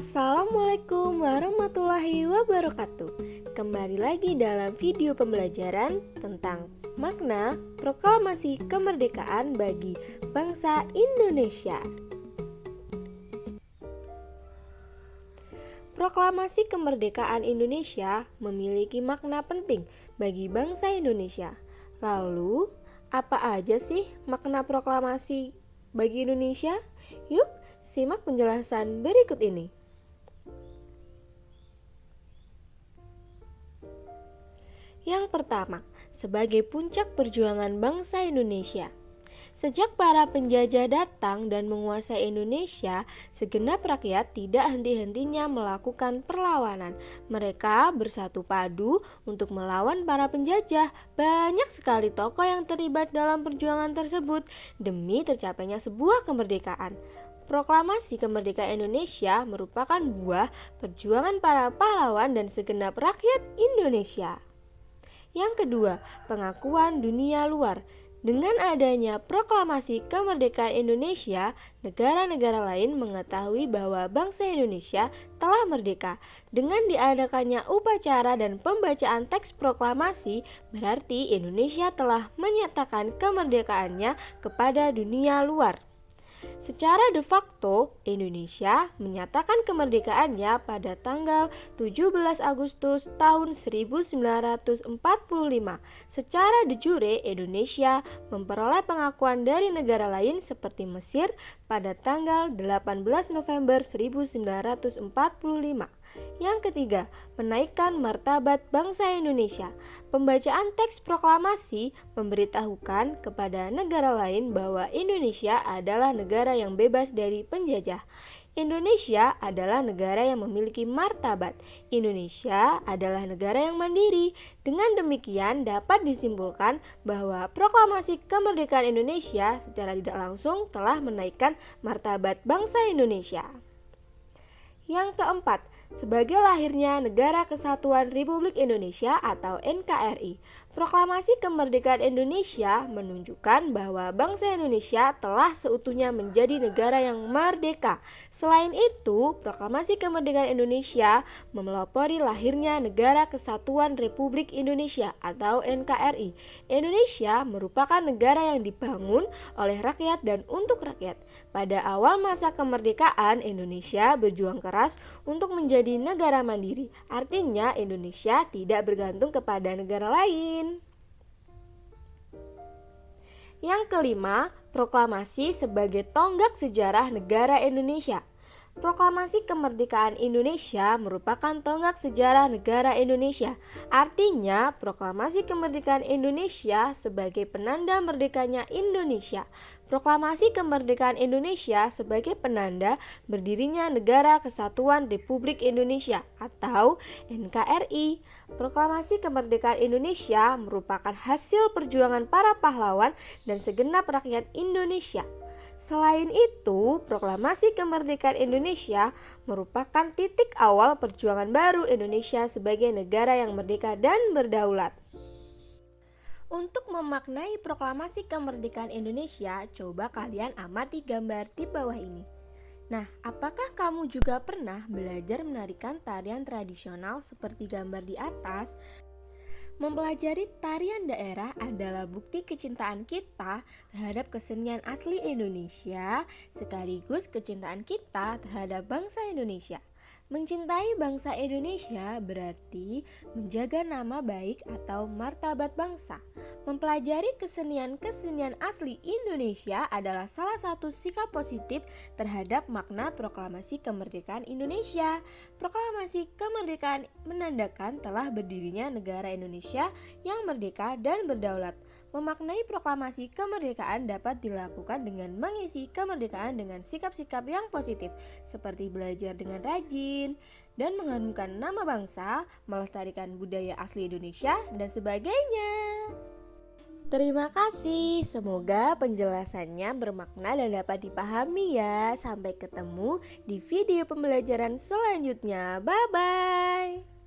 Assalamualaikum warahmatullahi wabarakatuh. Kembali lagi dalam video pembelajaran tentang makna proklamasi kemerdekaan bagi bangsa Indonesia. Proklamasi kemerdekaan Indonesia memiliki makna penting bagi bangsa Indonesia. Lalu, apa aja sih makna proklamasi bagi Indonesia? Yuk, simak penjelasan berikut ini. Yang pertama, sebagai puncak perjuangan bangsa Indonesia. Sejak para penjajah datang dan menguasai Indonesia, segenap rakyat tidak henti-hentinya melakukan perlawanan. Mereka bersatu padu untuk melawan para penjajah. Banyak sekali tokoh yang terlibat dalam perjuangan tersebut demi tercapainya sebuah kemerdekaan. Proklamasi kemerdekaan Indonesia merupakan buah perjuangan para pahlawan dan segenap rakyat Indonesia. Yang kedua, pengakuan dunia luar. Dengan adanya proklamasi kemerdekaan Indonesia, negara-negara lain mengetahui bahwa bangsa Indonesia telah merdeka. Dengan diadakannya upacara dan pembacaan teks proklamasi, berarti Indonesia telah menyatakan kemerdekaannya kepada dunia luar. Secara de facto, Indonesia menyatakan kemerdekaannya pada tanggal 17 Agustus tahun 1945. Secara de jure, Indonesia memperoleh pengakuan dari negara lain seperti Mesir pada tanggal 18 November 1945. Yang ketiga, menaikkan martabat bangsa Indonesia. Pembacaan teks proklamasi memberitahukan kepada negara lain bahwa Indonesia adalah negara yang bebas dari penjajah. Indonesia adalah negara yang memiliki martabat. Indonesia adalah negara yang mandiri. Dengan demikian dapat disimpulkan bahwa proklamasi kemerdekaan Indonesia secara tidak langsung telah menaikkan martabat bangsa Indonesia. Yang keempat, sebagai lahirnya Negara Kesatuan Republik Indonesia atau NKRI. Proklamasi kemerdekaan Indonesia menunjukkan bahwa bangsa Indonesia telah seutuhnya menjadi negara yang merdeka. Selain itu, proklamasi kemerdekaan Indonesia memelopori lahirnya Negara Kesatuan Republik Indonesia atau NKRI. Indonesia merupakan negara yang dibangun oleh rakyat dan untuk rakyat. Pada awal masa kemerdekaan, Indonesia berjuang keras untuk menjadi negara mandiri. Artinya, Indonesia tidak bergantung kepada negara lain. Yang kelima, proklamasi sebagai tonggak sejarah negara Indonesia. Proklamasi kemerdekaan Indonesia merupakan tonggak sejarah negara Indonesia. Artinya, proklamasi kemerdekaan Indonesia sebagai penanda merdekanya Indonesia. Proklamasi kemerdekaan Indonesia sebagai penanda berdirinya Negara Kesatuan Republik Indonesia atau NKRI. Proklamasi kemerdekaan Indonesia merupakan hasil perjuangan para pahlawan dan segenap rakyat Indonesia. Selain itu, proklamasi kemerdekaan Indonesia merupakan titik awal perjuangan baru Indonesia sebagai negara yang merdeka dan berdaulat. Untuk memaknai proklamasi kemerdekaan Indonesia, coba kalian amati gambar di bawah ini. Nah, apakah kamu juga pernah belajar menarikan tarian tradisional seperti gambar di atas? Mempelajari tarian daerah adalah bukti kecintaan kita terhadap kesenian asli Indonesia, sekaligus kecintaan kita terhadap bangsa Indonesia. Mencintai bangsa Indonesia berarti menjaga nama baik atau martabat bangsa. Mempelajari kesenian-kesenian asli Indonesia adalah salah satu sikap positif terhadap makna proklamasi kemerdekaan Indonesia. Proklamasi kemerdekaan menandakan telah berdirinya negara Indonesia yang merdeka dan berdaulat. Memaknai proklamasi kemerdekaan dapat dilakukan dengan mengisi kemerdekaan dengan sikap-sikap yang positif, seperti belajar dengan rajin dan mengharumkan nama bangsa, melestarikan budaya asli Indonesia, dan sebagainya. Terima kasih, semoga penjelasannya bermakna dan dapat dipahami ya. Sampai ketemu di video pembelajaran selanjutnya. Bye-bye.